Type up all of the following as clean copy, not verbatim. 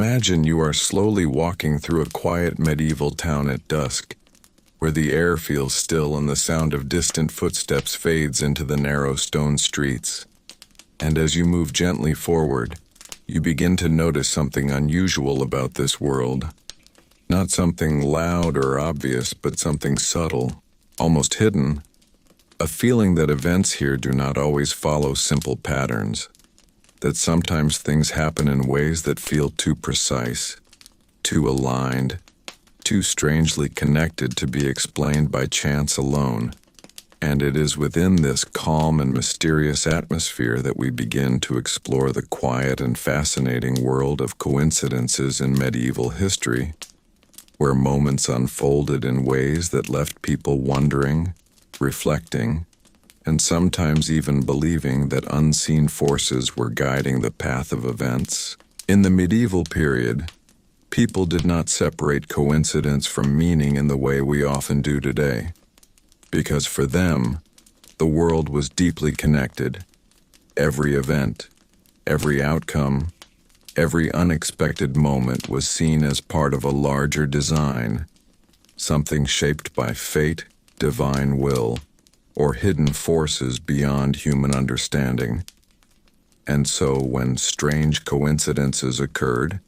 Imagine you are slowly walking through a quiet medieval town at dusk, where the air feels still and the sound of distant footsteps fades into the narrow stone streets. And as you move gently forward, you begin to notice something unusual about this world. Not something loud or obvious, but something subtle, almost hidden. A feeling that events here do not always follow simple patterns. That sometimes things happen in ways that feel too precise, too aligned, too strangely connected to be explained by chance alone. And it is within this calm and mysterious atmosphere that we begin to explore the quiet and fascinating world of coincidences in medieval history, where moments unfolded in ways that left people wondering, reflecting, and sometimes even believing that unseen forces were guiding the path of events. In the medieval period, people did not separate coincidence from meaning in the way we often do today, because for them, the world was deeply connected. Every event, every outcome, every unexpected moment was seen as part of a larger design, something shaped by fate, divine will, or hidden forces beyond human understanding. And so when strange coincidences occurred,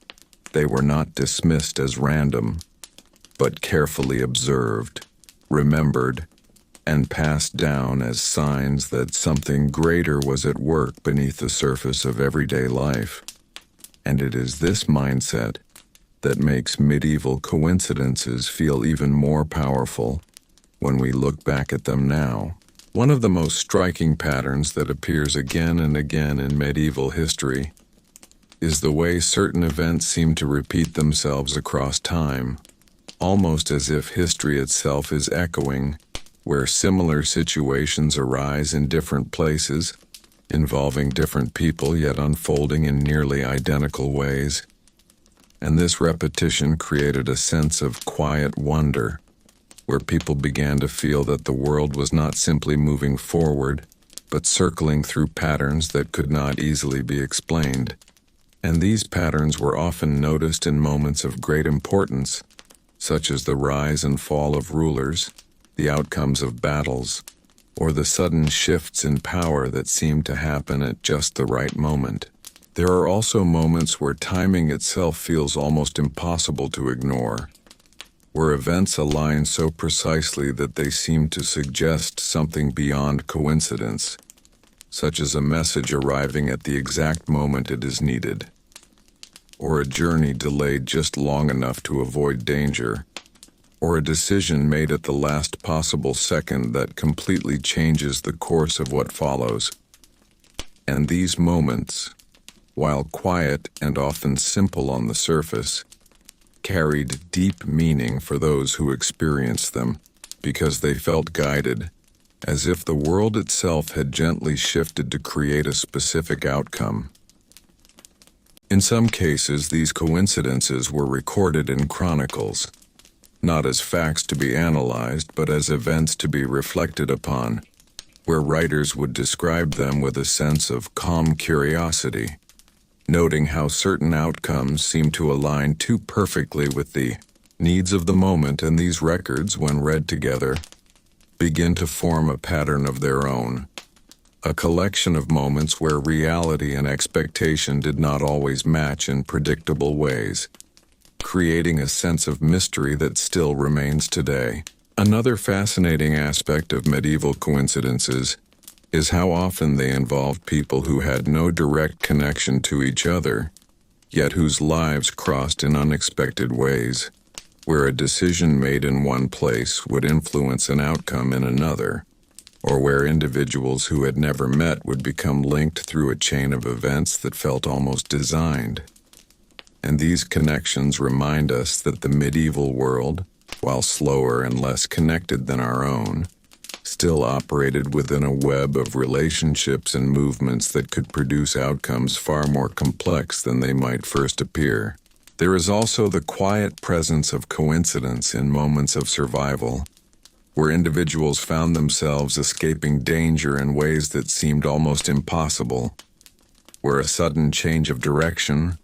they were not dismissed as random, but carefully observed, remembered, and passed down as signs that something greater was at work beneath the surface of everyday life. And it is this mindset that makes medieval coincidences feel even more powerful when we look back at them now. One of the most striking patterns that appears again and again in medieval history is the way certain events seem to repeat themselves across time, almost as if history itself is echoing, where similar situations arise in different places, involving different people yet unfolding in nearly identical ways. And this repetition created a sense of quiet wonder, where people began to feel that the world was not simply moving forward, but circling through patterns that could not easily be explained. And these patterns were often noticed in moments of great importance, such as the rise and fall of rulers, the outcomes of battles, or the sudden shifts in power that seemed to happen at just the right moment. There are also moments where timing itself feels almost impossible to ignore, where events align so precisely that they seem to suggest something beyond coincidence, such as a message arriving at the exact moment it is needed, or a journey delayed just long enough to avoid danger, or a decision made at the last possible second that completely changes the course of what follows. And these moments, while quiet and often simple on the surface, carried deep meaning for those who experienced them, because they felt guided, as if the world itself had gently shifted to create a specific outcome. In some cases, these coincidences were recorded in chronicles, not as facts to be analyzed, but as events to be reflected upon, where writers would describe them with a sense of calm curiosity, noting how certain outcomes seem to align too perfectly with the needs of the moment, and these records, when read together, begin to form a pattern of their own, a collection of moments where reality and expectation did not always match in predictable ways, creating a sense of mystery that still remains today. Another fascinating aspect of medieval coincidences is how often they involved people who had no direct connection to each other, yet whose lives crossed in unexpected ways, where a decision made in one place would influence an outcome in another, or where individuals who had never met would become linked through a chain of events that felt almost designed. And these connections remind us that the medieval world, while slower and less connected than our own, still operated within a web of relationships and movements that could produce outcomes far more complex than they might first appear. There is also the quiet presence of coincidence in moments of survival, where individuals found themselves escaping danger in ways that seemed almost impossible, where a sudden change of direction,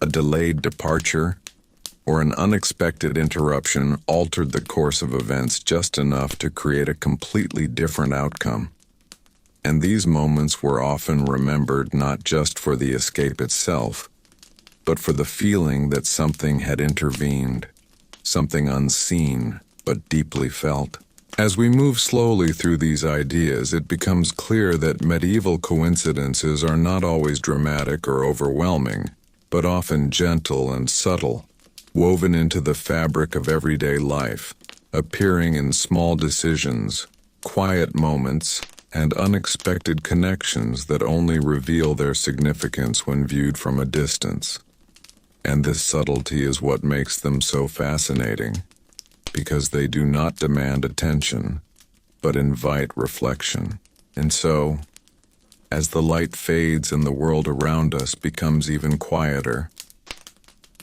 A delayed departure, or an unexpected interruption altered the course of events just enough to create a completely different outcome. And these moments were often remembered not just for the escape itself, but for the feeling that something had intervened, something unseen but deeply felt. As we move slowly through these ideas, it becomes clear that medieval coincidences are not always dramatic or overwhelming, but often gentle and subtle, woven into the fabric of everyday life, appearing in small decisions, quiet moments, and unexpected connections that only reveal their significance when viewed from a distance. And this subtlety is what makes them so fascinating, because they do not demand attention, but invite reflection. And so, as the light fades and the world around us becomes even quieter,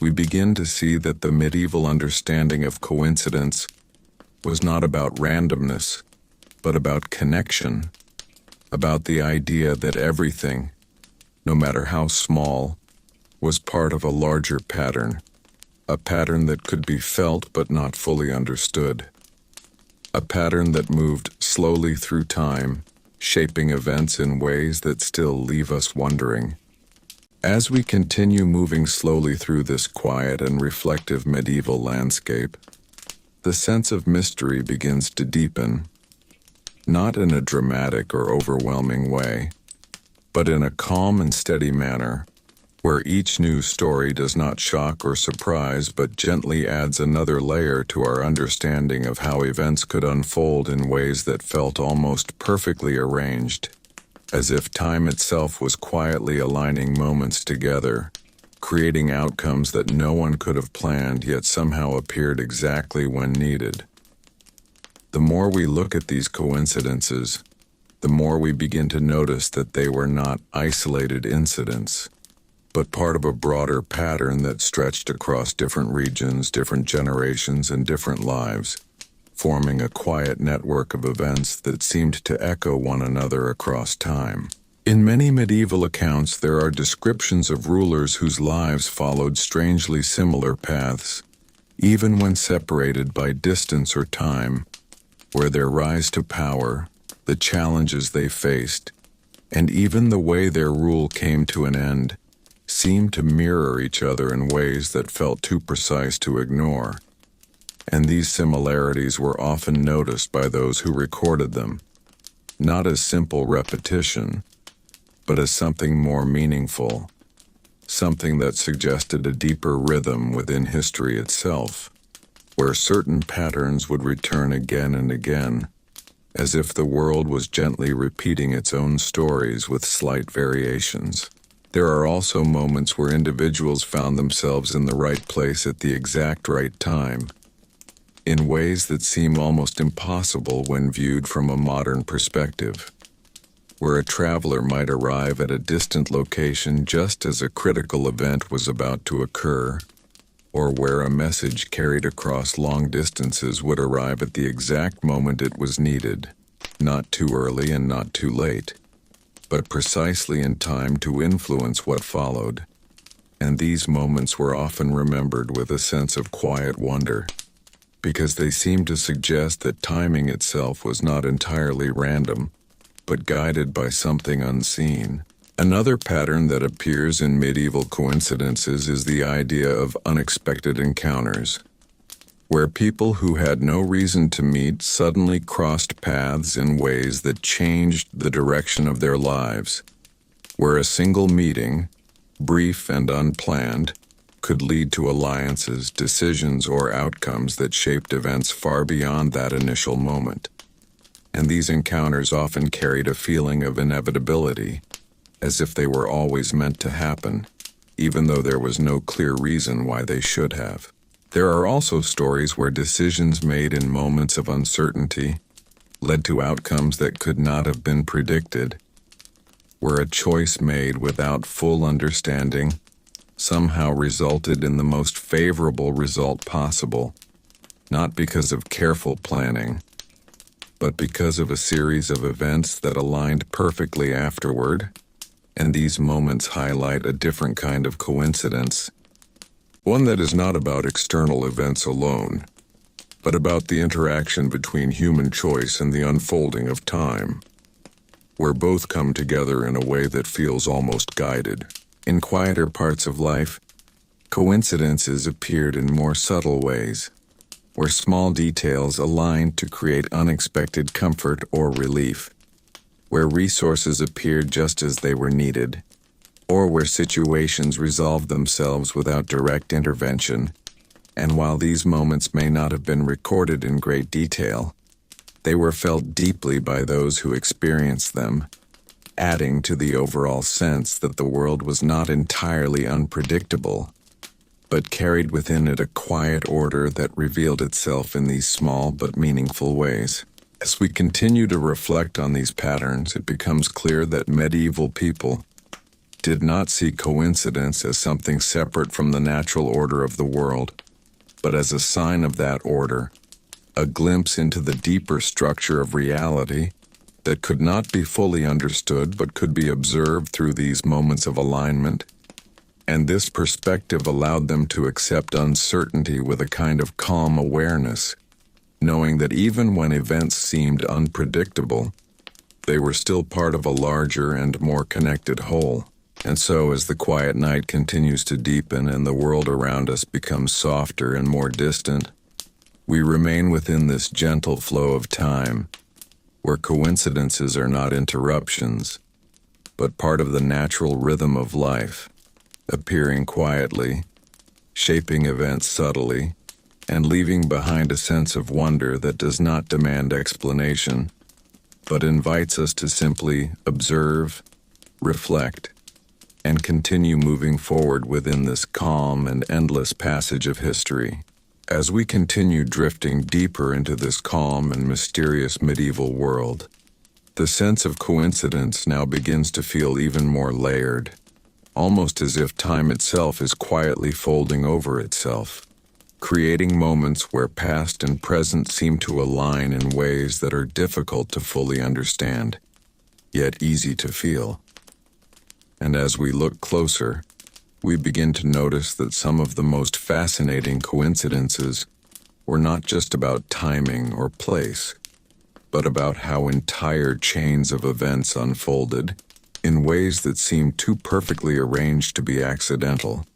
we begin to see that the medieval understanding of coincidence was not about randomness, but about connection, about the idea that everything, no matter how small, was part of a larger pattern, a pattern that could be felt but not fully understood, a pattern that moved slowly through time, shaping events in ways that still leave us wondering. As we continue moving slowly through this quiet and reflective medieval landscape, the sense of mystery begins to deepen, not in a dramatic or overwhelming way, but in a calm and steady manner, where each new story does not shock or surprise but gently adds another layer to our understanding of how events could unfold in ways that felt almost perfectly arranged, as if time itself was quietly aligning moments together, creating outcomes that no one could have planned yet somehow appeared exactly when needed. The more we look at these coincidences, the more we begin to notice that they were not isolated incidents, but part of a broader pattern that stretched across different regions, different generations, and different lives, forming a quiet network of events that seemed to echo one another across time. In many medieval accounts, there are descriptions of rulers whose lives followed strangely similar paths, even when separated by distance or time, where their rise to power, the challenges they faced, and even the way their rule came to an end, seemed to mirror each other in ways that felt too precise to ignore. And these similarities were often noticed by those who recorded them, not as simple repetition, but as something more meaningful, something that suggested a deeper rhythm within history itself, where certain patterns would return again and again, as if the world was gently repeating its own stories with slight variations. There are also moments where individuals found themselves in the right place at the exact right time, in ways that seem almost impossible when viewed from a modern perspective, where a traveler might arrive at a distant location just as a critical event was about to occur, or where a message carried across long distances would arrive at the exact moment it was needed, not too early and not too late, but precisely in time to influence what followed. And these moments were often remembered with a sense of quiet wonder, because they seemed to suggest that timing itself was not entirely random, but guided by something unseen. Another pattern that appears in medieval coincidences is the idea of unexpected encounters, where people who had no reason to meet suddenly crossed paths in ways that changed the direction of their lives, where a single meeting, brief and unplanned, could lead to alliances, decisions, or outcomes that shaped events far beyond that initial moment. And these encounters often carried a feeling of inevitability, as if they were always meant to happen, even though there was no clear reason why they should have. There are also stories where decisions made in moments of uncertainty led to outcomes that could not have been predicted, where a choice made without full understanding somehow resulted in the most favorable result possible, not because of careful planning, but because of a series of events that aligned perfectly afterward. And these moments highlight a different kind of coincidence, One that is not about external events alone, but about the interaction between human choice and the unfolding of time, where both come together in a way that feels almost guided. In quieter parts of life, coincidences appeared in more subtle ways, where small details aligned to create unexpected comfort or relief, where resources appeared just as they were needed, or where situations resolved themselves without direct intervention. And while these moments may not have been recorded in great detail, they were felt deeply by those who experienced them, adding to the overall sense that the world was not entirely unpredictable, but carried within it a quiet order that revealed itself in these small but meaningful ways. As we continue to reflect on these patterns, it becomes clear that medieval people did not see coincidence as something separate from the natural order of the world, but as a sign of that order, a glimpse into the deeper structure of reality that could not be fully understood but could be observed through these moments of alignment. And this perspective allowed them to accept uncertainty with a kind of calm awareness, knowing that even when events seemed unpredictable, they were still part of a larger and more connected whole. And so, as the quiet night continues to deepen and the world around us becomes softer and more distant, we remain within this gentle flow of time, where coincidences are not interruptions, but part of the natural rhythm of life, appearing quietly, shaping events subtly, and leaving behind a sense of wonder that does not demand explanation, but invites us to simply observe, reflect, and continue moving forward within this calm and endless passage of history. As we continue drifting deeper into this calm and mysterious medieval world, the sense of coincidence now begins to feel even more layered, almost as if time itself is quietly folding over itself, creating moments where past and present seem to align in ways that are difficult to fully understand, yet easy to feel. And as we look closer, we begin to notice that some of the most fascinating coincidences were not just about timing or place, but about how entire chains of events unfolded in ways that seemed too perfectly arranged to be accidental,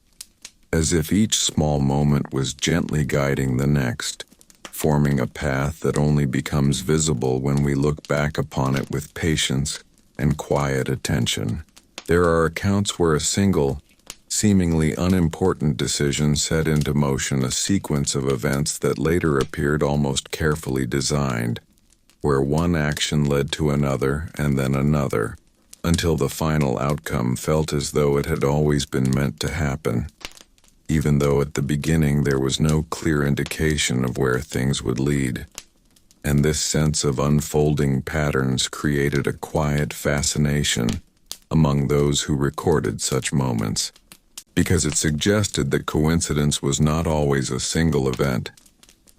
as if each small moment was gently guiding the next, forming a path that only becomes visible when we look back upon it with patience and quiet attention. There are accounts where a single, seemingly unimportant decision set into motion a sequence of events that later appeared almost carefully designed, where one action led to another and then another, until the final outcome felt as though it had always been meant to happen, even though at the beginning there was no clear indication of where things would lead. And this sense of unfolding patterns created a quiet fascination among those who recorded such moments, because it suggested that coincidence was not always a single event,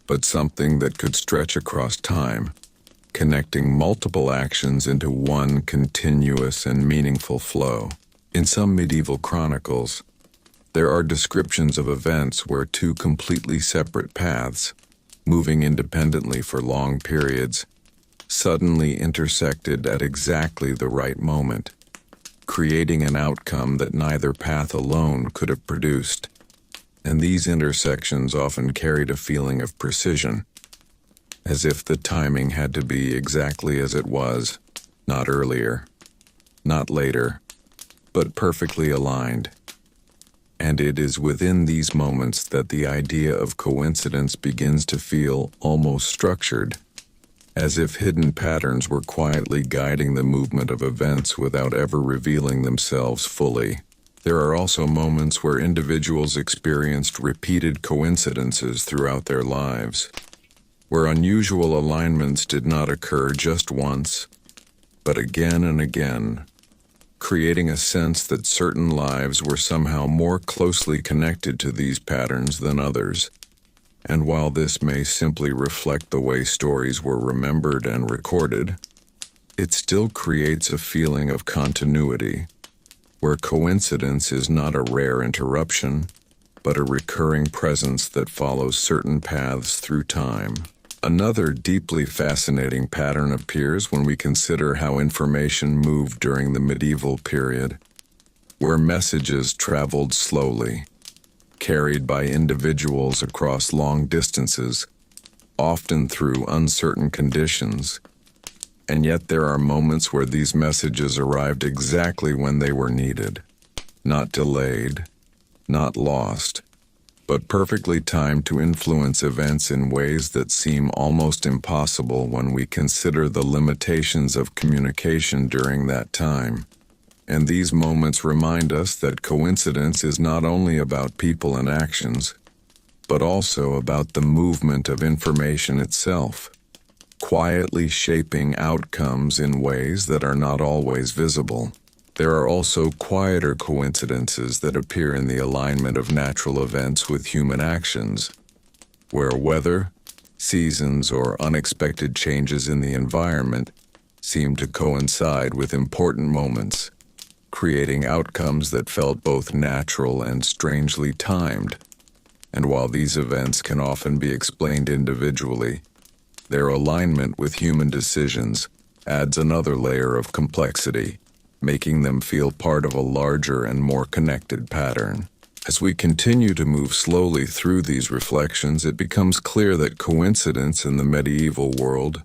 but something that could stretch across time, connecting multiple actions into one continuous and meaningful flow. In some medieval chronicles, there are descriptions of events where two completely separate paths, moving independently for long periods, suddenly intersected at exactly the right moment, creating an outcome that neither path alone could have produced. And these intersections often carried a feeling of precision, as if the timing had to be exactly as it was, not earlier, not later, but perfectly aligned. And it is within these moments that the idea of coincidence begins to feel almost structured, as if hidden patterns were quietly guiding the movement of events without ever revealing themselves fully. There are also moments where individuals experienced repeated coincidences throughout their lives, where unusual alignments did not occur just once, but again and again, creating a sense that certain lives were somehow more closely connected to these patterns than others. And while this may simply reflect the way stories were remembered and recorded, it still creates a feeling of continuity, where coincidence is not a rare interruption, but a recurring presence that follows certain paths through time. Another deeply fascinating pattern appears when we consider how information moved during the medieval period, where messages traveled slowly, carried by individuals across long distances, often through uncertain conditions. And yet there are moments where these messages arrived exactly when they were needed, not delayed, not lost, but perfectly timed to influence events in ways that seem almost impossible when we consider the limitations of communication during that time. And these moments remind us that coincidence is not only about people and actions, but also about the movement of information itself, quietly shaping outcomes in ways that are not always visible. There are also quieter coincidences that appear in the alignment of natural events with human actions, where weather, seasons, or unexpected changes in the environment seem to coincide with important moments, creating outcomes that felt both natural and strangely timed. And while these events can often be explained individually, their alignment with human decisions adds another layer of complexity, making them feel part of a larger and more connected pattern. As we continue to move slowly through these reflections, it becomes clear that coincidence in the medieval world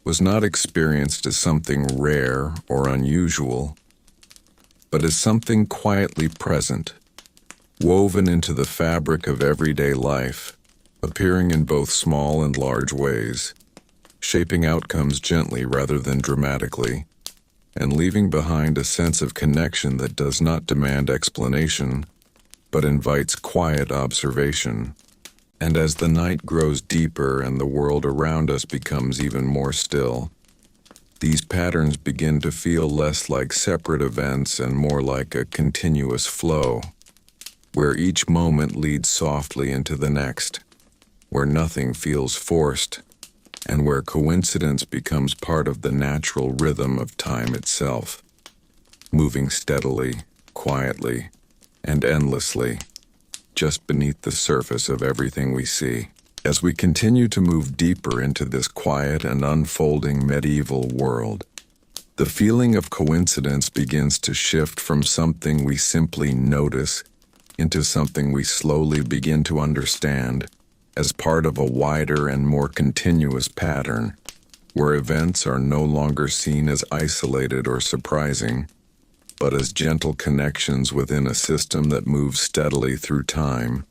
was not experienced as something rare or unusual, but as something quietly present, woven into the fabric of everyday life, appearing in both small and large ways, shaping outcomes gently rather than dramatically, and leaving behind a sense of connection that does not demand explanation, but invites quiet observation. And as the night grows deeper and the world around us becomes even more still, these patterns begin to feel less like separate events and more like a continuous flow, where each moment leads softly into the next, where nothing feels forced, and where coincidence becomes part of the natural rhythm of time itself, moving steadily, quietly, and endlessly, just beneath the surface of everything we see. As we continue to move deeper into this quiet and unfolding medieval world, the feeling of coincidence begins to shift from something we simply notice into something we slowly begin to understand as part of a wider and more continuous pattern, where events are no longer seen as isolated or surprising, but as gentle connections within a system that moves steadily through time,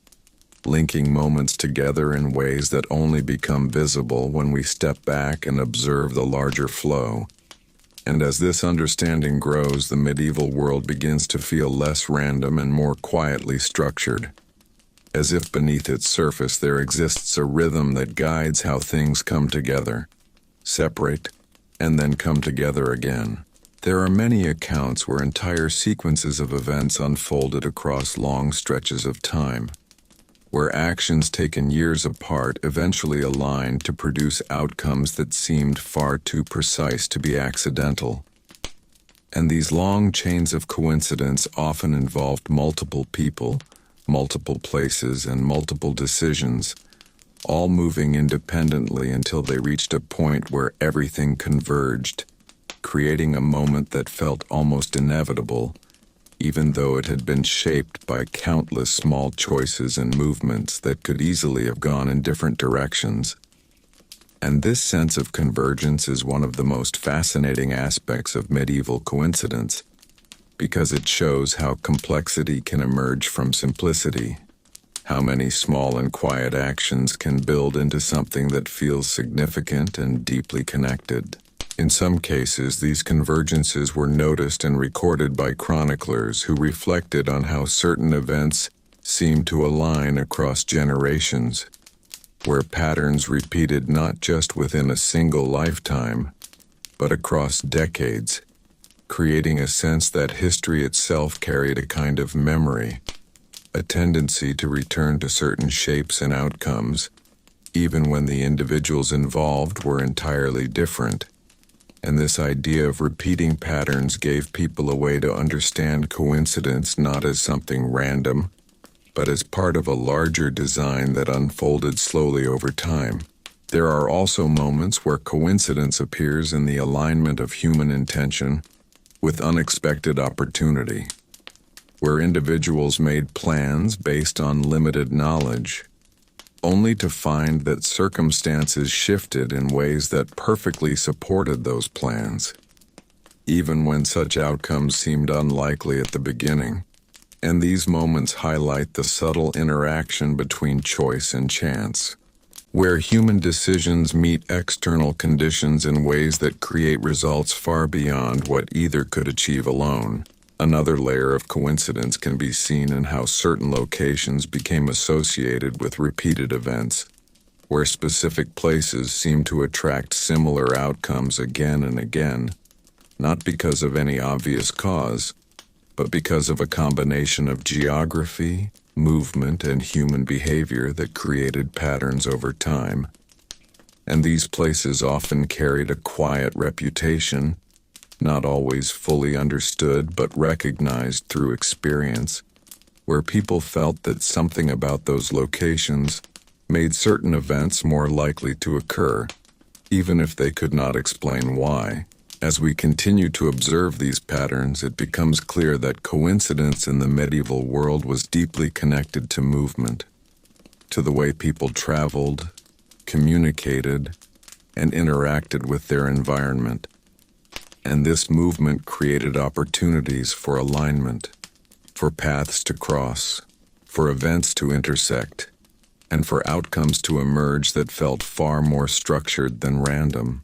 linking moments together in ways that only become visible when we step back and observe the larger flow. And as this understanding grows, the medieval world begins to feel less random and more quietly structured, as if beneath its surface there exists a rhythm that guides how things come together, separate, and then come together again. There are many accounts where entire sequences of events unfolded across long stretches of time, where actions taken years apart eventually aligned to produce outcomes that seemed far too precise to be accidental. And these long chains of coincidence often involved multiple people, multiple places, and multiple decisions, all moving independently until they reached a point where everything converged, creating a moment that felt almost inevitable, even though it had been shaped by countless small choices and movements that could easily have gone in different directions. And this sense of convergence is one of the most fascinating aspects of medieval coincidence, because it shows how complexity can emerge from simplicity, how many small and quiet actions can build into something that feels significant and deeply connected. In some cases, these convergences were noticed and recorded by chroniclers who reflected on how certain events seemed to align across generations, where patterns repeated not just within a single lifetime, but across decades, creating a sense that history itself carried a kind of memory, a tendency to return to certain shapes and outcomes, even when the individuals involved were entirely different. And this idea of repeating patterns gave people a way to understand coincidence not as something random, but as part of a larger design that unfolded slowly over time. There are also moments where coincidence appears in the alignment of human intention with unexpected opportunity, where individuals made plans based on limited knowledge, only to find that circumstances shifted in ways that perfectly supported those plans, even when such outcomes seemed unlikely at the beginning. And these moments highlight the subtle interaction between choice and chance, where human decisions meet external conditions in ways that create results far beyond what either could achieve alone. Another layer of coincidence can be seen in how certain locations became associated with repeated events, where specific places seem to attract similar outcomes again and again, not because of any obvious cause, but because of a combination of geography, movement, and human behavior that created patterns over time. And these places often carried a quiet reputation, not always fully understood but recognized through experience, where people felt that something about those locations made certain events more likely to occur, even if they could not explain why. As we continue to observe these patterns, it becomes clear that coincidence in the medieval world was deeply connected to movement, to the way people traveled, communicated, and interacted with their environment. And this movement created opportunities for alignment, for paths to cross, for events to intersect, and for outcomes to emerge that felt far more structured than random.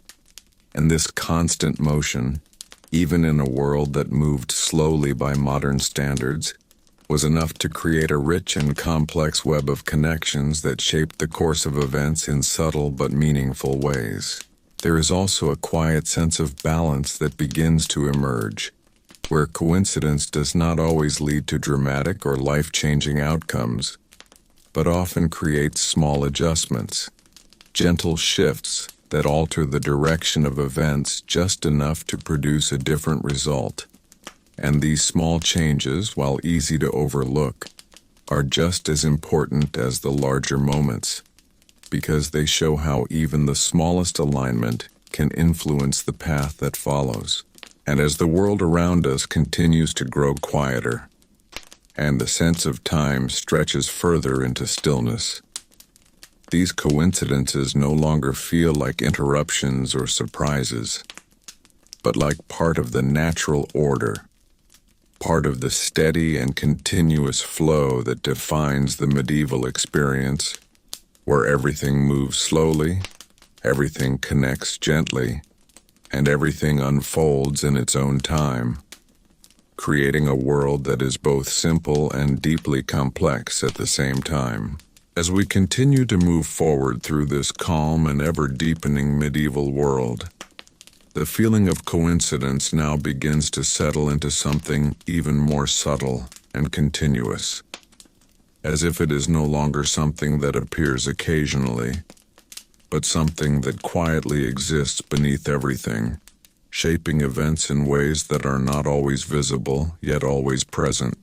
And this constant motion, even in a world that moved slowly by modern standards, was enough to create a rich and complex web of connections that shaped the course of events in subtle but meaningful ways. There is also a quiet sense of balance that begins to emerge, where coincidence does not always lead to dramatic or life-changing outcomes, but often creates small adjustments, gentle shifts that alter the direction of events just enough to produce a different result. And these small changes, while easy to overlook, are just as important as the larger moments, because they show how even the smallest alignment can influence the path that follows. And as the world around us continues to grow quieter, and the sense of time stretches further into stillness, these coincidences no longer feel like interruptions or surprises, but like part of the natural order, part of the steady and continuous flow that defines the medieval experience, where everything moves slowly, everything connects gently, and everything unfolds in its own time, creating a world that is both simple and deeply complex at the same time. As we continue to move forward through this calm and ever-deepening medieval world, the feeling of coincidence now begins to settle into something even more subtle and continuous, as if it is no longer something that appears occasionally, but something that quietly exists beneath everything, shaping events in ways that are not always visible, yet always present,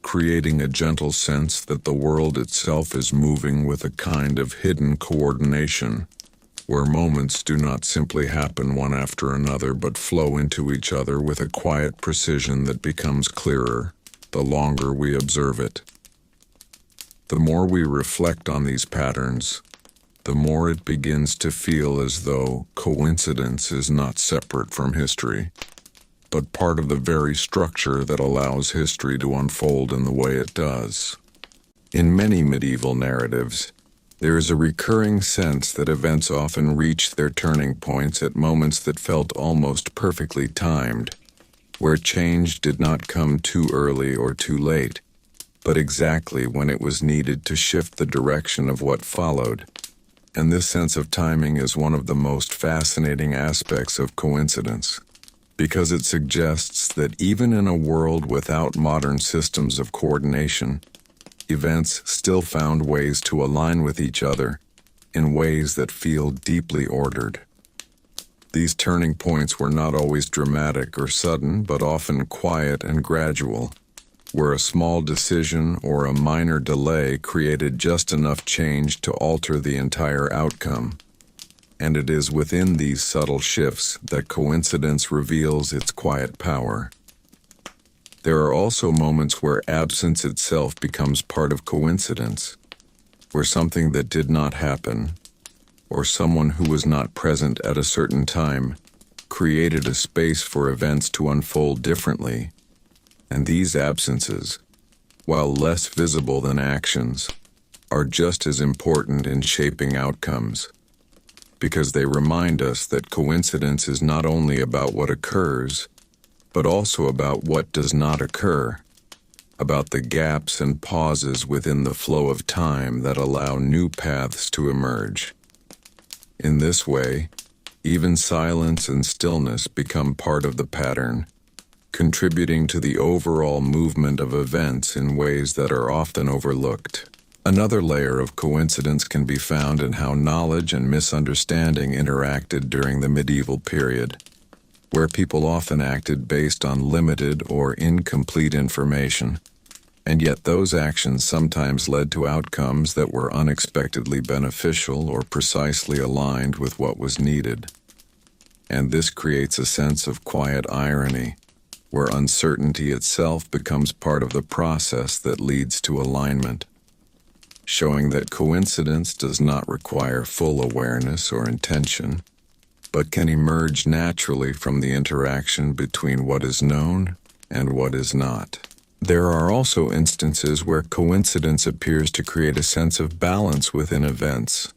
creating a gentle sense that the world itself is moving with a kind of hidden coordination, where moments do not simply happen one after another but flow into each other with a quiet precision that becomes clearer the longer we observe it. The more we reflect on these patterns, the more it begins to feel as though coincidence is not separate from history, but part of the very structure that allows history to unfold in the way it does. In many medieval narratives, there is a recurring sense that events often reach their turning points at moments that felt almost perfectly timed, where change did not come too early or too late, but exactly when it was needed to shift the direction of what followed. And this sense of timing is one of the most fascinating aspects of coincidence, because it suggests that even in a world without modern systems of coordination, events still found ways to align with each other in ways that feel deeply ordered. These turning points were not always dramatic or sudden, but often quiet and gradual, where a small decision or a minor delay created just enough change to alter the entire outcome. And it is within these subtle shifts that coincidence reveals its quiet power. There are also moments where absence itself becomes part of coincidence, where something that did not happen, or someone who was not present at a certain time, created a space for events to unfold differently. And these absences, while less visible than actions, are just as important in shaping outcomes, because they remind us that coincidence is not only about what occurs, but also about what does not occur, about the gaps and pauses within the flow of time that allow new paths to emerge. In this way, even silence and stillness become part of the pattern, contributing to the overall movement of events in ways that are often overlooked. Another layer of coincidence can be found in how knowledge and misunderstanding interacted during the medieval period, where people often acted based on limited or incomplete information, and yet those actions sometimes led to outcomes that were unexpectedly beneficial or precisely aligned with what was needed. And this creates a sense of quiet irony, where uncertainty itself becomes part of the process that leads to alignment, showing that coincidence does not require full awareness or intention, but can emerge naturally from the interaction between what is known and what is not. There are also instances where coincidence appears to create a sense of balance within events,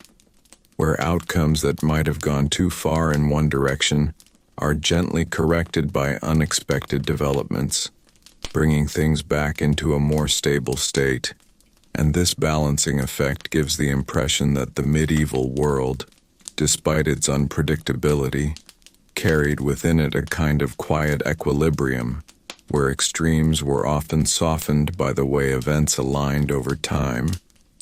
where outcomes that might have gone too far in one direction are gently corrected by unexpected developments, bringing things back into a more stable state. And this balancing effect gives the impression that the medieval world, despite its unpredictability, carried within it a kind of quiet equilibrium, where extremes were often softened by the way events aligned over time,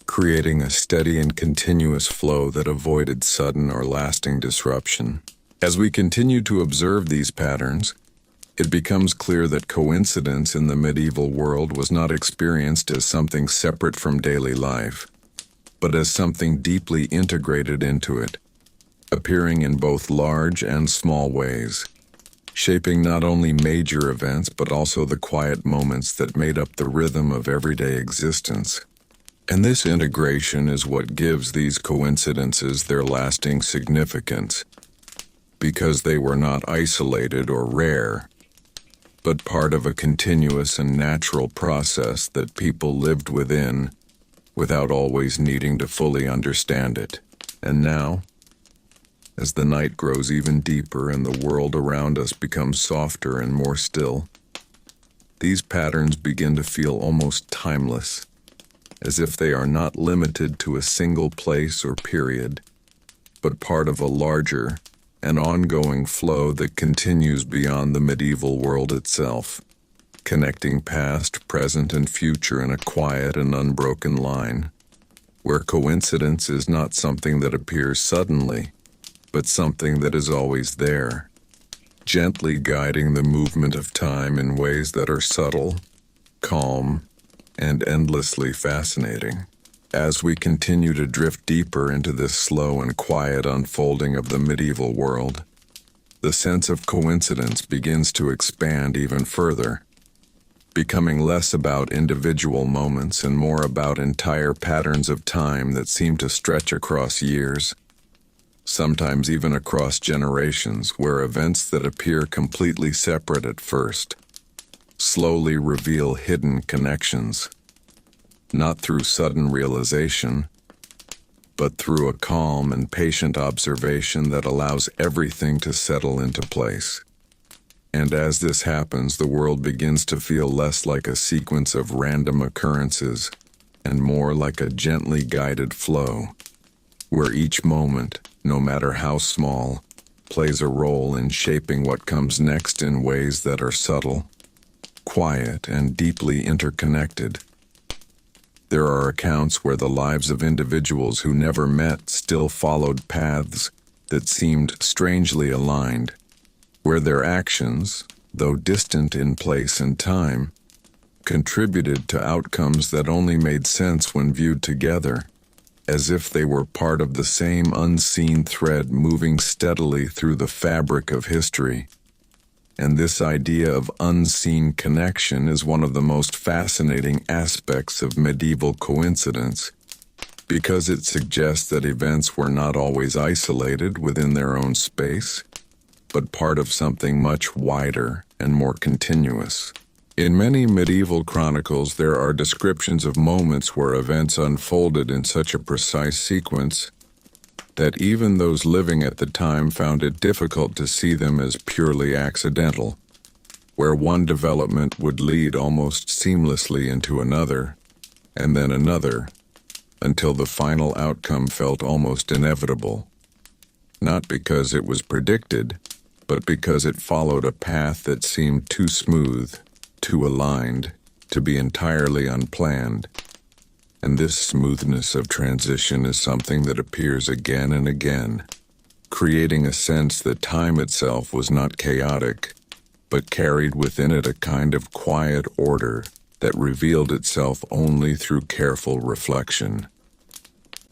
creating a steady and continuous flow that avoided sudden or lasting disruption. As we continue to observe these patterns, it becomes clear that coincidence in the medieval world was not experienced as something separate from daily life, but as something deeply integrated into it, appearing in both large and small ways, shaping not only major events but also the quiet moments that made up the rhythm of everyday existence. And this integration is what gives these coincidences their lasting significance, because they were not isolated or rare, but part of a continuous and natural process that people lived within without always needing to fully understand it. And now, as the night grows even deeper and the world around us becomes softer and more still, these patterns begin to feel almost timeless, as if they are not limited to a single place or period, but part of a larger and ongoing flow that continues beyond the medieval world itself, connecting past, present, and future in a quiet and unbroken line, where coincidence is not something that appears suddenly, but something that is always there, gently guiding the movement of time in ways that are subtle, calm, and endlessly fascinating. As we continue to drift deeper into this slow and quiet unfolding of the medieval world, the sense of coincidence begins to expand even further, becoming less about individual moments and more about entire patterns of time that seem to stretch across years, sometimes even across generations, where events that appear completely separate at first slowly reveal hidden connections, not through sudden realization, but through a calm and patient observation that allows everything to settle into place. And as this happens, the world begins to feel less like a sequence of random occurrences and more like a gently guided flow, where each moment, no matter how small, plays a role in shaping what comes next in ways that are subtle, quiet, and deeply interconnected. There are accounts where the lives of individuals who never met still followed paths that seemed strangely aligned, where their actions, though distant in place and time, contributed to outcomes that only made sense when viewed together, as if they were part of the same unseen thread moving steadily through the fabric of history. And this idea of unseen connection is one of the most fascinating aspects of medieval coincidence, because it suggests that events were not always isolated within their own space, but part of something much wider and more continuous. In many medieval chronicles, there are descriptions of moments where events unfolded in such a precise sequence that even those living at the time found it difficult to see them as purely accidental, where one development would lead almost seamlessly into another, and then another, until the final outcome felt almost inevitable, not because it was predicted, but because it followed a path that seemed too smooth, too aligned, to be entirely unplanned. And this smoothness of transition is something that appears again and again, creating a sense that time itself was not chaotic, but carried within it a kind of quiet order that revealed itself only through careful reflection.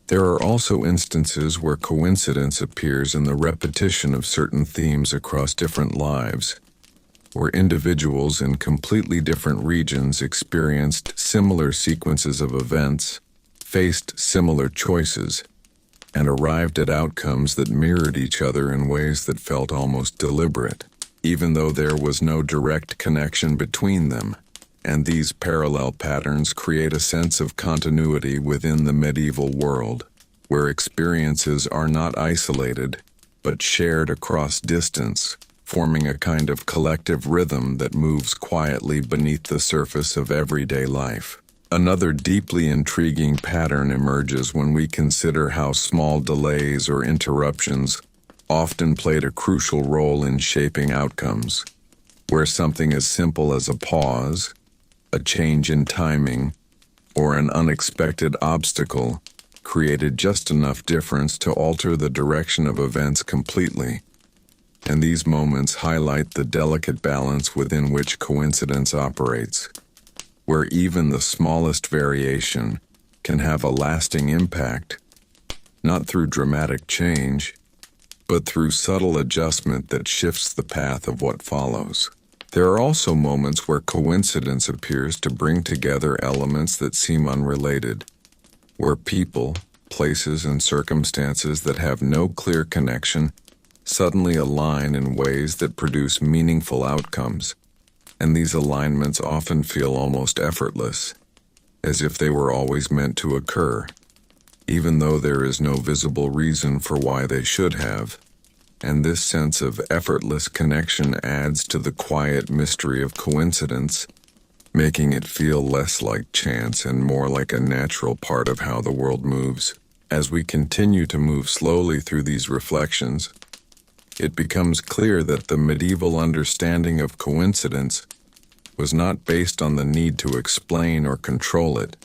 There are also instances where coincidence appears in the repetition of certain themes across different lives, where individuals in completely different regions experienced similar sequences of events, faced similar choices, and arrived at outcomes that mirrored each other in ways that felt almost deliberate, even though there was no direct connection between them. And these parallel patterns create a sense of continuity within the medieval world, where experiences are not isolated, but shared across distance, forming a kind of collective rhythm that moves quietly beneath the surface of everyday life. Another deeply intriguing pattern emerges when we consider how small delays or interruptions often played a crucial role in shaping outcomes, where something as simple as a pause, a change in timing, or an unexpected obstacle created just enough difference to alter the direction of events completely. And these moments highlight the delicate balance within which coincidence operates, where even the smallest variation can have a lasting impact, not through dramatic change, but through subtle adjustment that shifts the path of what follows. There are also moments where coincidence appears to bring together elements that seem unrelated, where people, places, and circumstances that have no clear connection suddenly align in ways that produce meaningful outcomes, and these alignments often feel almost effortless, as if they were always meant to occur, even though there is no visible reason for why they should have. And this sense of effortless connection adds to the quiet mystery of coincidence, making it feel less like chance and more like a natural part of how the world moves. As we continue to move slowly through these reflections, it becomes clear that the medieval understanding of coincidence was not based on the need to explain or control it,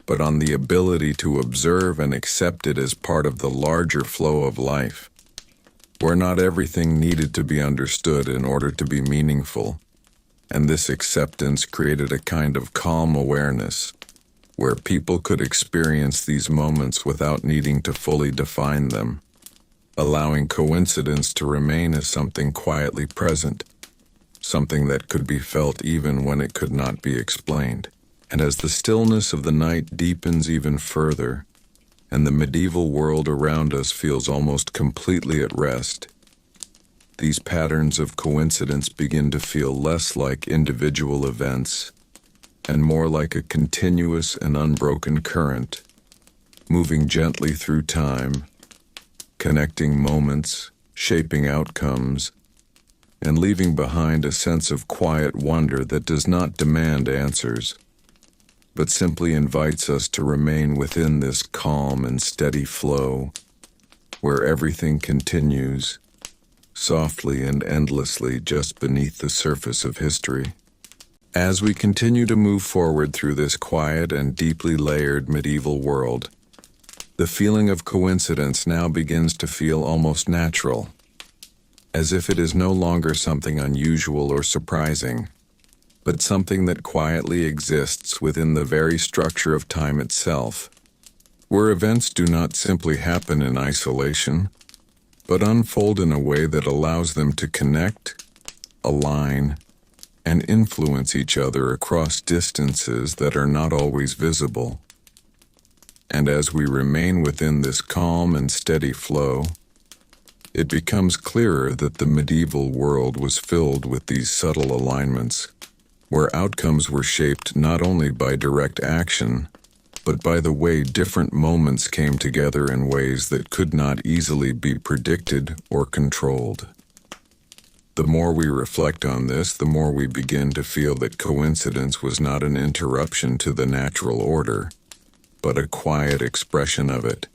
but on the ability to observe and accept it as part of the larger flow of life, where not everything needed to be understood in order to be meaningful, and this acceptance created a kind of calm awareness, where people could experience these moments without needing to fully define them, allowing coincidence to remain as something quietly present, something that could be felt even when it could not be explained. And as the stillness of the night deepens even further, and the medieval world around us feels almost completely at rest, these patterns of coincidence begin to feel less like individual events, and more like a continuous and unbroken current, moving gently through time, connecting moments, shaping outcomes, and leaving behind a sense of quiet wonder that does not demand answers, but simply invites us to remain within this calm and steady flow, where everything continues, softly and endlessly just beneath the surface of history. As we continue to move forward through this quiet and deeply layered medieval world, the feeling of coincidence now begins to feel almost natural, as if it is no longer something unusual or surprising, but something that quietly exists within the very structure of time itself, where events do not simply happen in isolation, but unfold in a way that allows them to connect, align, and influence each other across distances that are not always visible. And as we remain within this calm and steady flow, it becomes clearer that the medieval world was filled with these subtle alignments, where outcomes were shaped not only by direct action, but by the way different moments came together in ways that could not easily be predicted or controlled. The more we reflect on this, the more we begin to feel that coincidence was not an interruption to the natural order, but a quiet expression of it,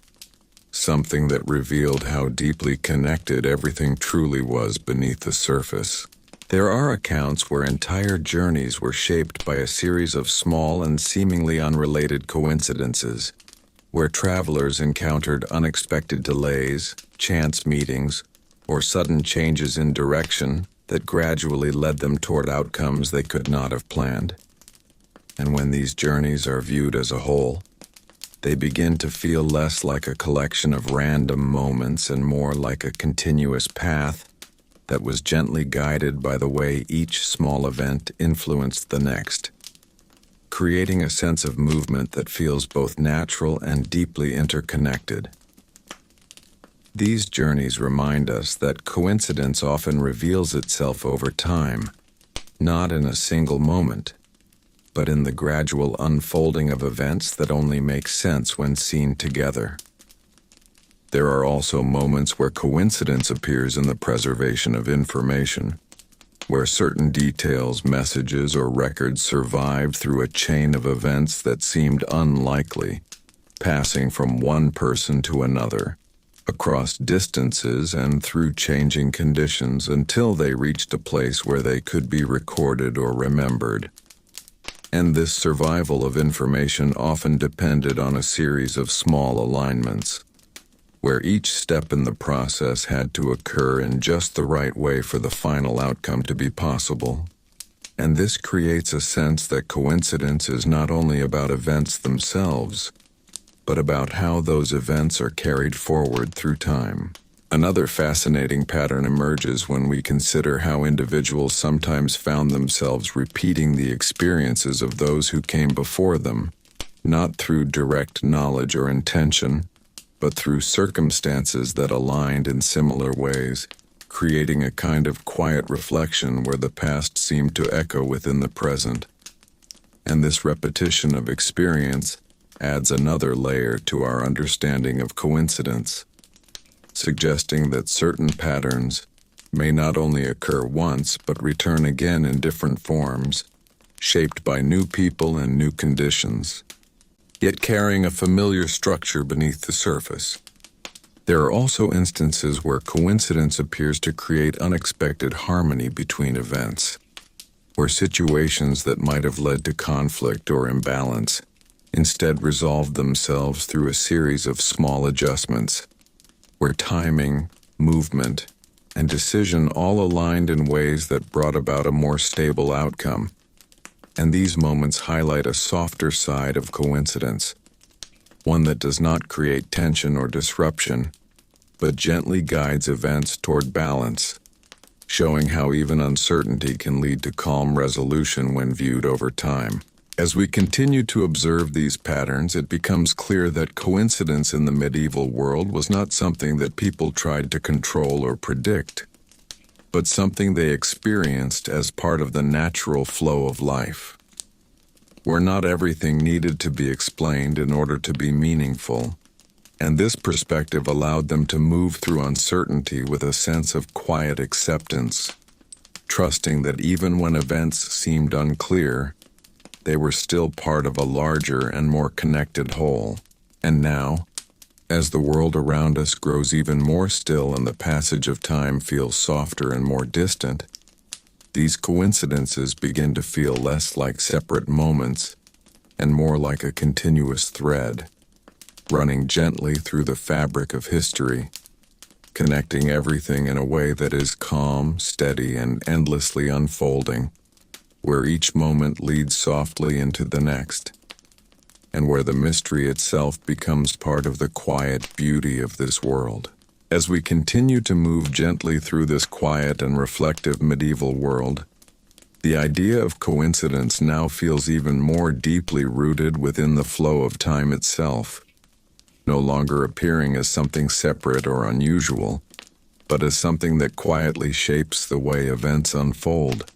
something that revealed how deeply connected everything truly was beneath the surface. There are accounts where entire journeys were shaped by a series of small and seemingly unrelated coincidences, where travelers encountered unexpected delays, chance meetings, or sudden changes in direction that gradually led them toward outcomes they could not have planned. And when these journeys are viewed as a whole, they begin to feel less like a collection of random moments and more like a continuous path that was gently guided by the way each small event influenced the next, creating a sense of movement that feels both natural and deeply interconnected. These journeys remind us that coincidence often reveals itself over time, not in a single moment, but in the gradual unfolding of events that only make sense when seen together. There are also moments where coincidence appears in the preservation of information, where certain details, messages, or records survived through a chain of events that seemed unlikely, passing from one person to another, across distances and through changing conditions until they reached a place where they could be recorded or remembered. And this survival of information often depended on a series of small alignments, where each step in the process had to occur in just the right way for the final outcome to be possible. And this creates a sense that coincidence is not only about events themselves, but about how those events are carried forward through time. Another fascinating pattern emerges when we consider how individuals sometimes found themselves repeating the experiences of those who came before them, not through direct knowledge or intention, but through circumstances that aligned in similar ways, creating a kind of quiet reflection where the past seemed to echo within the present. And this repetition of experience adds another layer to our understanding of coincidence, suggesting that certain patterns may not only occur once but return again in different forms, shaped by new people and new conditions, yet carrying a familiar structure beneath the surface. There are also instances where coincidence appears to create unexpected harmony between events, where situations that might have led to conflict or imbalance instead resolved themselves through a series of small adjustments, where timing, movement, and decision all aligned in ways that brought about a more stable outcome. And these moments highlight a softer side of coincidence, one that does not create tension or disruption, but gently guides events toward balance, showing how even uncertainty can lead to calm resolution when viewed over time. As we continue to observe these patterns, it becomes clear that coincidence in the medieval world was not something that people tried to control or predict, but something they experienced as part of the natural flow of life, where not everything needed to be explained in order to be meaningful, and this perspective allowed them to move through uncertainty with a sense of quiet acceptance, trusting that even when events seemed unclear, they were still part of a larger and more connected whole. And now, as the world around us grows even more still and the passage of time feels softer and more distant, these coincidences begin to feel less like separate moments and more like a continuous thread, running gently through the fabric of history, connecting everything in a way that is calm, steady, and endlessly unfolding. where each moment leads softly into the next, and where the mystery itself becomes part of the quiet beauty of this world. As we continue to move gently through this quiet and reflective medieval world, the idea of coincidence now feels even more deeply rooted within the flow of time itself, no longer appearing as something separate or unusual, but as something that quietly shapes the way events unfold,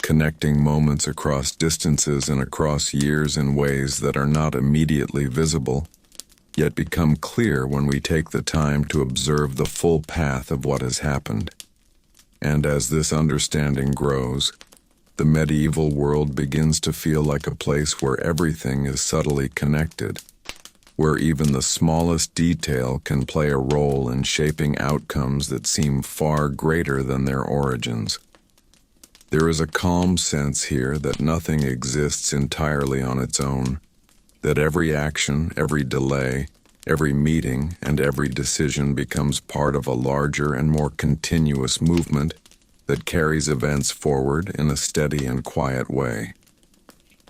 connecting moments across distances and across years in ways that are not immediately visible, yet become clear when we take the time to observe the full path of what has happened. And as this understanding grows, the medieval world begins to feel like a place where everything is subtly connected, where even the smallest detail can play a role in shaping outcomes that seem far greater than their origins. There is a calm sense here that nothing exists entirely on its own, that every action, every delay, every meeting, and every decision becomes part of a larger and more continuous movement that carries events forward in a steady and quiet way.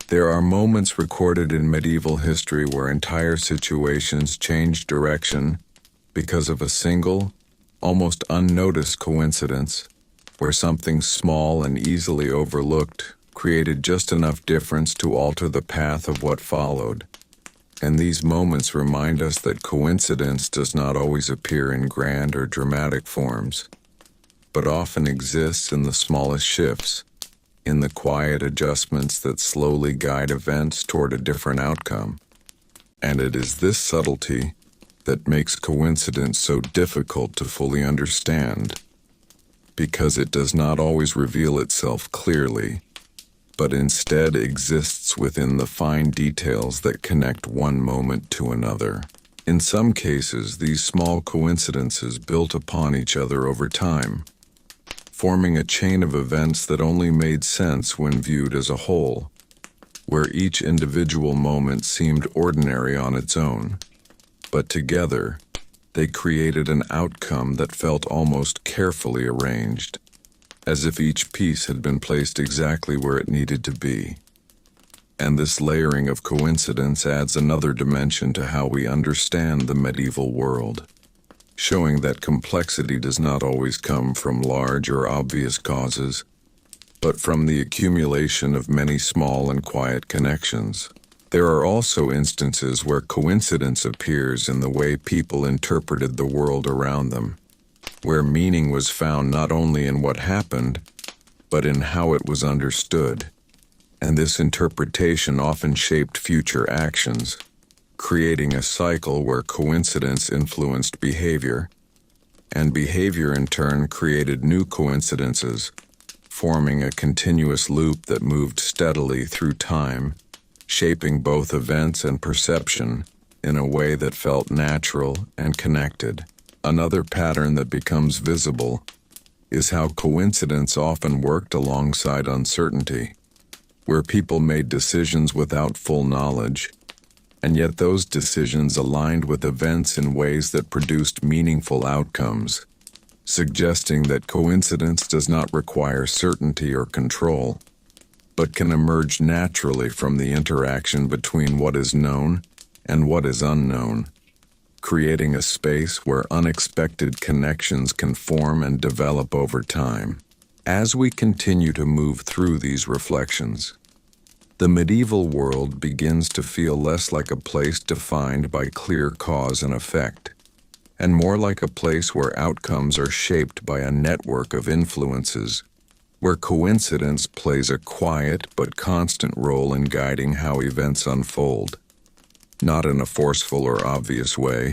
There are moments recorded in medieval history where entire situations change direction because of a single, almost unnoticed coincidence, where something small and easily overlooked created just enough difference to alter the path of what followed. And these moments remind us that coincidence does not always appear in grand or dramatic forms, but often exists in the smallest shifts, in the quiet adjustments that slowly guide events toward a different outcome. And it is this subtlety that makes coincidence so difficult to fully understand, because it does not always reveal itself clearly, but instead exists within the fine details that connect one moment to another. In some cases, these small coincidences built upon each other over time, forming a chain of events that only made sense when viewed as a whole, where each individual moment seemed ordinary on its own, but together they created an outcome that felt almost carefully arranged, as if each piece had been placed exactly where it needed to be. And this layering of coincidence adds another dimension to how we understand the medieval world, showing that complexity does not always come from large or obvious causes, but from the accumulation of many small and quiet connections. There are also instances where coincidence appears in the way people interpreted the world around them, where meaning was found not only in what happened, but in how it was understood. And this interpretation often shaped future actions, creating a cycle where coincidence influenced behavior, and behavior in turn created new coincidences, forming a continuous loop that moved steadily through time, shaping both events and perception in a way that felt natural and connected. Another pattern that becomes visible is how coincidence often worked alongside uncertainty, where people made decisions without full knowledge, and yet those decisions aligned with events in ways that produced meaningful outcomes, suggesting that coincidence does not require certainty or control, but can emerge naturally from the interaction between what is known and what is unknown, creating a space where unexpected connections can form and develop over time. As we continue to move through these reflections, the medieval world begins to feel less like a place defined by clear cause and effect, and more like a place where outcomes are shaped by a network of influences, where coincidence plays a quiet but constant role in guiding how events unfold, not in a forceful or obvious way,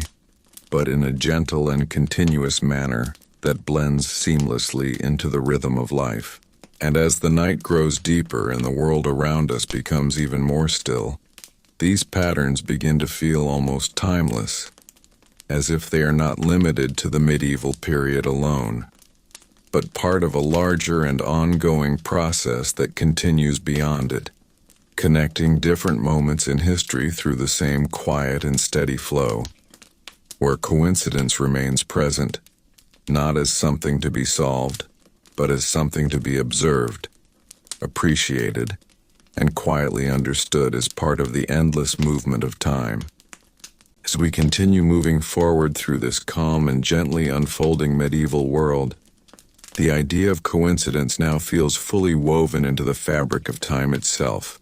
but in a gentle and continuous manner that blends seamlessly into the rhythm of life. And as the night grows deeper and the world around us becomes even more still, these patterns begin to feel almost timeless, as if they are not limited to the medieval period alone, but part of a larger and ongoing process that continues beyond it, connecting different moments in history through the same quiet and steady flow, where coincidence remains present, not as something to be solved, but as something to be observed, appreciated, and quietly understood as part of the endless movement of time. As we continue moving forward through this calm and gently unfolding medieval world, the idea of coincidence now feels fully woven into the fabric of time itself.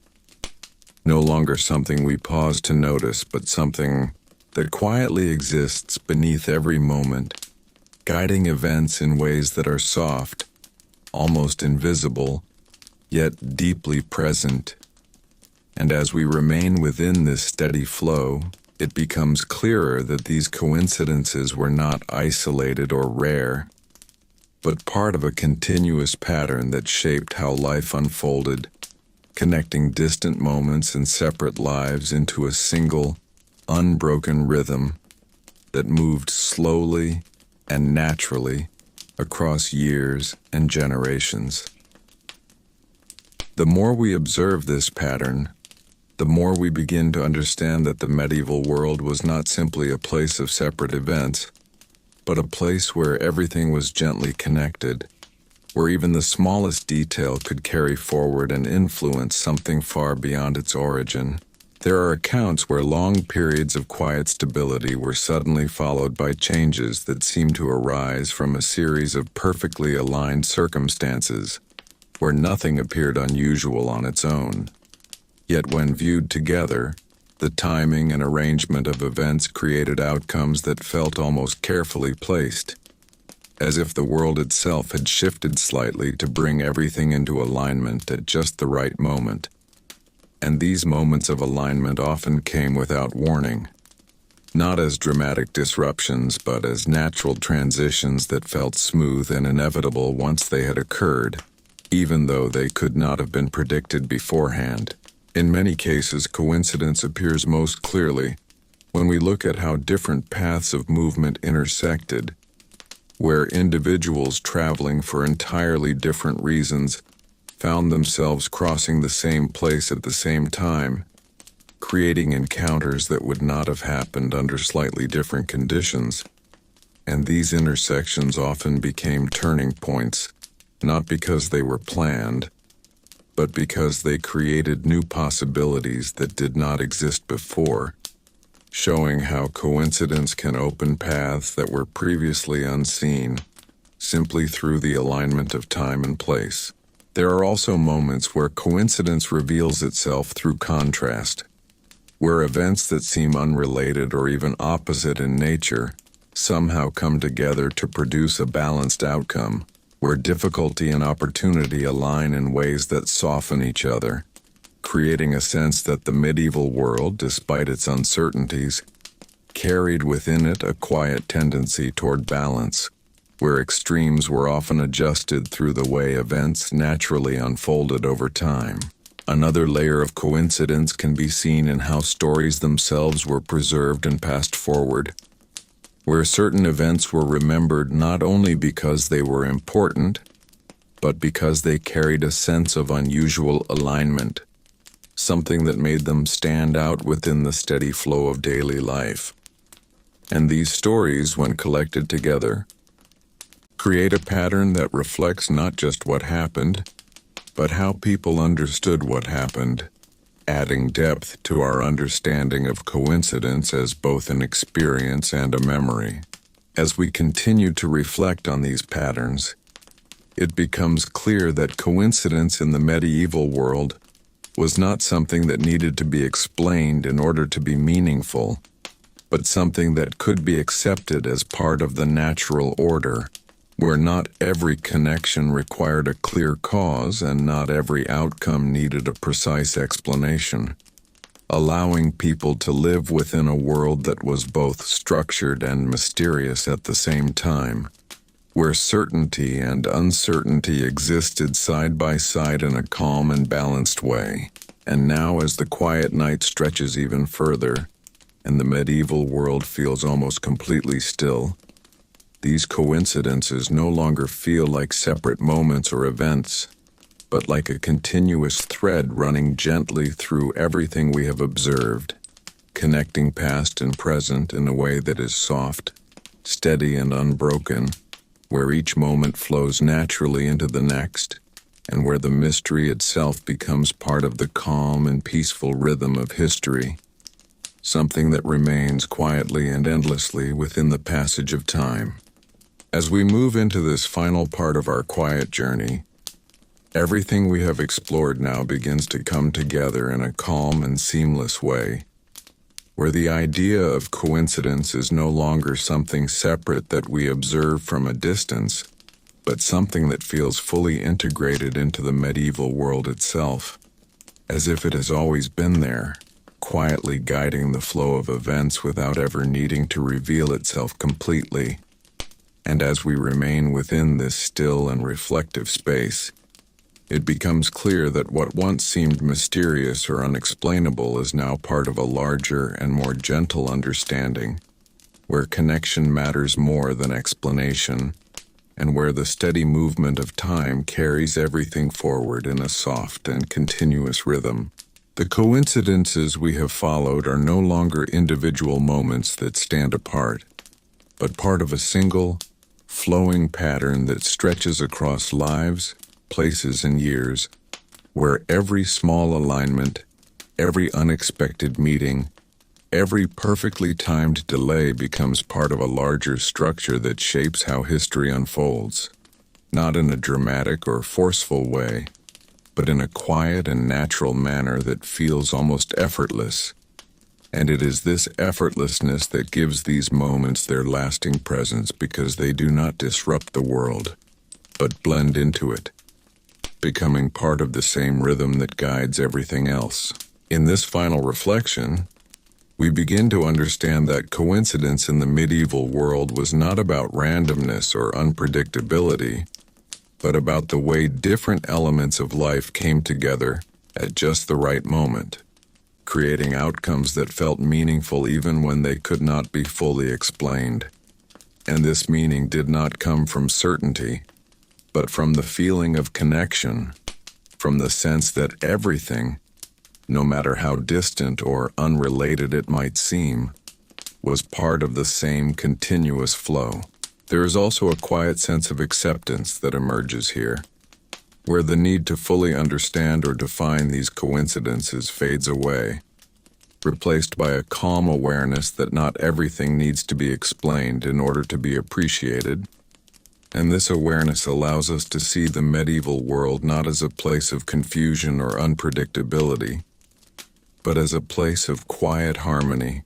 No longer something we pause to notice, but something that quietly exists beneath every moment, guiding events in ways that are soft, almost invisible, yet deeply present. And as we remain within this steady flow, it becomes clearer that these coincidences were not isolated or rare, but part of a continuous pattern that shaped how life unfolded, connecting distant moments and separate lives into a single, unbroken rhythm that moved slowly and naturally across years and generations. The more we observe this pattern, the more we begin to understand that the medieval world was not simply a place of separate events, but a place where everything was gently connected, where even the smallest detail could carry forward and influence something far beyond its origin. There are accounts where long periods of quiet stability were suddenly followed by changes that seemed to arise from a series of perfectly aligned circumstances, where nothing appeared unusual on its own. Yet when viewed together, the timing and arrangement of events created outcomes that felt almost carefully placed, as if the world itself had shifted slightly to bring everything into alignment at just the right moment. And these moments of alignment often came without warning, not as dramatic disruptions, but as natural transitions that felt smooth and inevitable once they had occurred, even though they could not have been predicted beforehand. In many cases, coincidence appears most clearly when we look at how different paths of movement intersected, where individuals traveling for entirely different reasons found themselves crossing the same place at the same time, creating encounters that would not have happened under slightly different conditions. And these intersections often became turning points, not because they were planned, but because they created new possibilities that did not exist before, showing how coincidence can open paths that were previously unseen, simply through the alignment of time and place. There are also moments where coincidence reveals itself through contrast, where events that seem unrelated or even opposite in nature somehow come together to produce a balanced outcome, where difficulty and opportunity align in ways that soften each other, creating a sense that the medieval world, despite its uncertainties, carried within it a quiet tendency toward balance, where extremes were often adjusted through the way events naturally unfolded over time. Another layer of coincidence can be seen in how stories themselves were preserved and passed forward, where certain events were remembered not only because they were important, but because they carried a sense of unusual alignment, something that made them stand out within the steady flow of daily life. And these stories, when collected together, create a pattern that reflects not just what happened, but how people understood what happened, adding depth to our understanding of coincidence as both an experience and a memory. As we continue to reflect on these patterns, it becomes clear that coincidence in the medieval world was not something that needed to be explained in order to be meaningful, but something that could be accepted as part of the natural order, where not every connection required a clear cause and not every outcome needed a precise explanation, allowing people to live within a world that was both structured and mysterious at the same time, where certainty and uncertainty existed side by side in a calm and balanced way. And now, as the quiet night stretches even further, and the medieval world feels almost completely still, these coincidences no longer feel like separate moments or events, but like a continuous thread running gently through everything we have observed, connecting past and present in a way that is soft, steady, and unbroken, where each moment flows naturally into the next, and where the mystery itself becomes part of the calm and peaceful rhythm of history, something that remains quietly and endlessly within the passage of time. As we move into this final part of our quiet journey, everything we have explored now begins to come together in a calm and seamless way, where the idea of coincidence is no longer something separate that we observe from a distance, but something that feels fully integrated into the medieval world itself, as if it has always been there, quietly guiding the flow of events without ever needing to reveal itself completely. And as we remain within this still and reflective space, it becomes clear that what once seemed mysterious or unexplainable is now part of a larger and more gentle understanding, where connection matters more than explanation, and where the steady movement of time carries everything forward in a soft and continuous rhythm. The coincidences we have followed are no longer individual moments that stand apart, but part of a single, flowing pattern that stretches across lives, places, and years, where every small alignment, every unexpected meeting, every perfectly timed delay becomes part of a larger structure that shapes how history unfolds, not in a dramatic or forceful way, but in a quiet and natural manner that feels almost effortless. And it is this effortlessness that gives these moments their lasting presence, because they do not disrupt the world, but blend into it, becoming part of the same rhythm that guides everything else. In this final reflection, we begin to understand that coincidence in the medieval world was not about randomness or unpredictability, but about the way different elements of life came together at just the right moment, creating outcomes that felt meaningful even when they could not be fully explained. And this meaning did not come from certainty, but from the feeling of connection, from the sense that everything, no matter how distant or unrelated it might seem, was part of the same continuous flow. There is also a quiet sense of acceptance that emerges here, where the need to fully understand or define these coincidences fades away, replaced by a calm awareness that not everything needs to be explained in order to be appreciated. And this awareness allows us to see the medieval world not as a place of confusion or unpredictability, but as a place of quiet harmony,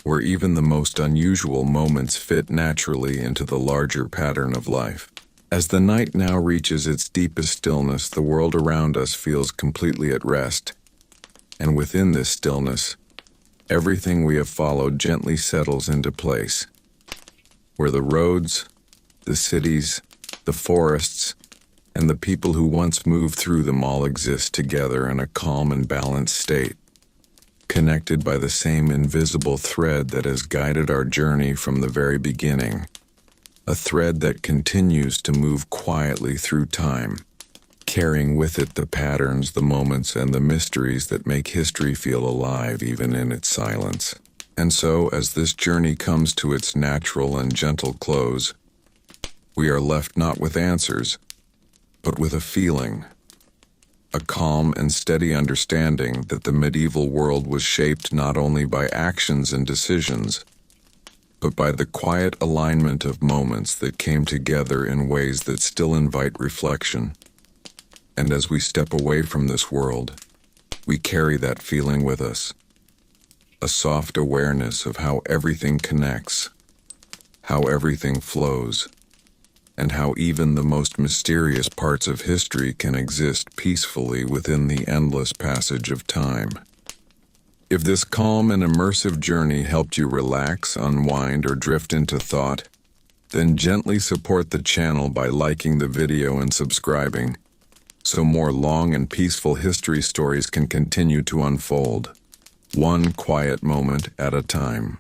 where even the most unusual moments fit naturally into the larger pattern of life. As the night now reaches its deepest stillness, the world around us feels completely at rest, and within this stillness, everything we have followed gently settles into place, where the roads, the cities, the forests, and the people who once moved through them all exist together in a calm and balanced state, connected by the same invisible thread that has guided our journey from the very beginning, a thread that continues to move quietly through time, carrying with it the patterns, the moments, and the mysteries that make history feel alive even in its silence. And so, as this journey comes to its natural and gentle close, we are left not with answers, but with a feeling, a calm and steady understanding that the medieval world was shaped not only by actions and decisions, but by the quiet alignment of moments that came together in ways that still invite reflection. And as we step away from this world, we carry that feeling with us, a soft awareness of how everything connects, how everything flows, and how even the most mysterious parts of history can exist peacefully within the endless passage of time. If this calm and immersive journey helped you relax, unwind, or drift into thought, then gently support the channel by liking the video and subscribing, so more long and peaceful history stories can continue to unfold, one quiet moment at a time.